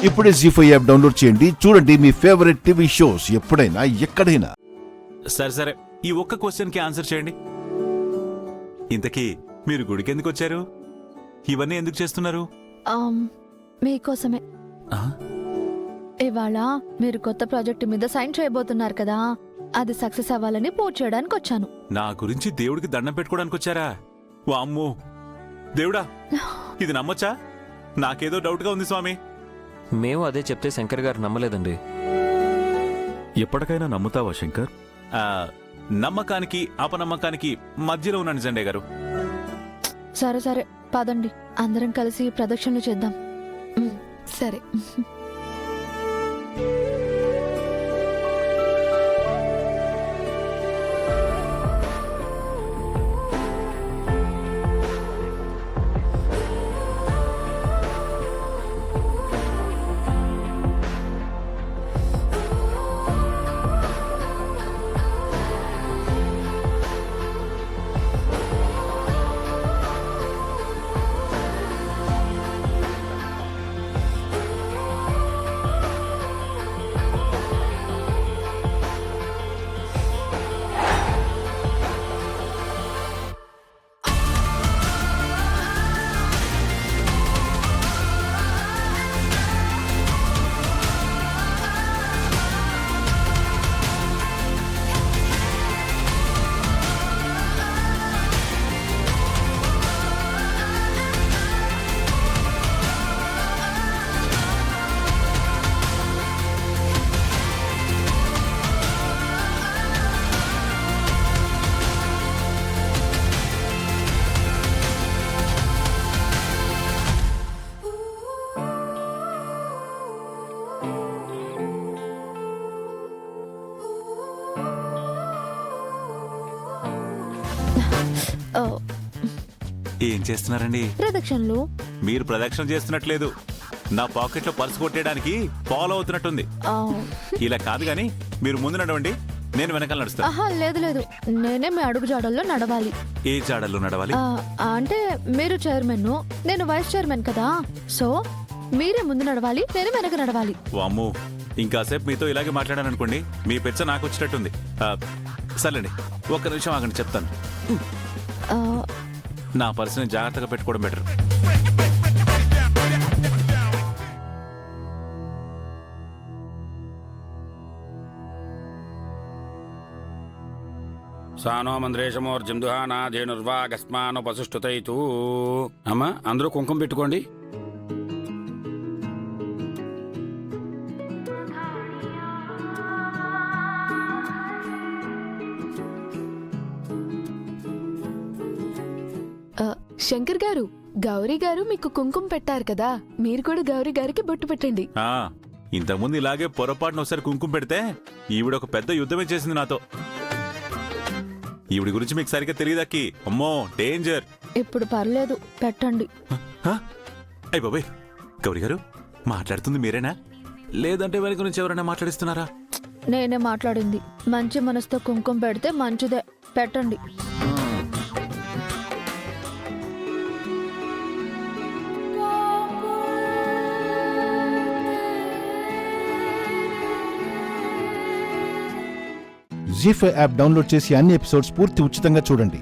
ఇప్పుడే జీ5 app download చేయండి. చూడండి మీ ఫేవరెట్ టీవీ షోస్ ఎప్పుడైనా ఎక్కడైనా. సరే ఈ ఒక్క క్వశ్చన్కి ఆన్సర్ చేయండి. ఇంతకీ మీరు గుడికి ఎందుకు వచ్చారు? ఇవన్నీ ఎందుకు చేస్తున్నారు? మీకోసమే. ఇవాళ మీరు కొత్త ప్రాజెక్టు మీద సైన్ చేయబోతున్నారు కదా, అది సక్సెస్ అవ్వాలని పూజ చేయడానికి వచ్చాను. నా గురించి దేవుడికి దండం పెట్టుకోవడానికి వచ్చారా? వామ్మో దేవుడా, ఇది నమ్మొచ్చా? నాకేదో డౌట్గా ఉంది స్వామి. మేము అదే చెప్తే శంకర్ గారు నమ్మలేదండి. ఎప్పటికైనా నమ్ముతావా శంకర్? నమ్మకానికి అపనమ్మకానికి మధ్యలో ఉన్నాను సండే గారు. సరే పదండి, అందరం కలిసి ప్రదక్షిణలు చేద్దాం. సరే. ఏం చేస్తున్నారండి? ప్రదక్షిణలు. మీరు ప్రదక్షిణ చేస్తున్నట్లేదు, నా పాకెట్లో పర్సు కొట్టేయడానికి ఫాలో అవుతున్నట్టుంది. ఇలా కాదు గాని మీరు ముందు నడవండి, నేను వెనకాల నడుస్తా. లేదు, నేనే మీ అడుగు జాడల్లో నడవాలి. ఏ జాడల్లో నడవాలి? అంటే మీరు చైర్మన్, నేను వైస్ చైర్మన్ కదా, సో మీరే ముందు నడవాలి, నేను వెనక నడవాలి. వామ్మో, ఇంకాసేపు మీతో ఇలాగే మాట్లాడాను అనుకోండి, మీ పెచ్చ నాకు వచ్చేటట్టుంది. సర్లేండి, ఒక్క నిమిషం ఆగండి, చెప్తాను. నా పర్సుని జాగ్రత్తగా పెట్టుకోవడం బెటర్. సానో మంద్రేశమోర్జందుహానాధేనుర్వాగస్మానోపసుష్టుతైతూ. అమ్మా, అందరూ కుంకుమ పెట్టుకోండి. శంకర్ గారు, గౌరీ గారు మీకు కుంకుమ పెట్టారు కదా, మీరు కూడా గౌరీ గారికి బొట్టు పెట్టండి. ఇంతకుముందు ఇలాగే పొరపాటున ఒకసారి కుంకుమ పెడితే ఈవిడ ఒక పెద్ద యుద్ధమే చేసింది నాతో. ఈవిడి గురించి మీకు సరిగ్గా తెలియదక్కి. అమ్మో డేంజర్. ఇప్పుడు పర్లేదు, పెట్టండి. అయ్య బాబాయ్, గౌరీ గారు మాట్లాడుతుంది మీరేనా, లేదంటే వెనక నుంచి ఎవరైనా మాట్లాడిస్తున్నారా? నేనే మాట్లాడింది. మంచి మనసుతో కుంకుమ పెడితే మంచిదే, పెట్టండి. జీ5 యాప్ డౌన్లోడ్ చేసి అన్ని ఎపిసోడ్స్ పూర్తి ఉచితంగా చూడండి.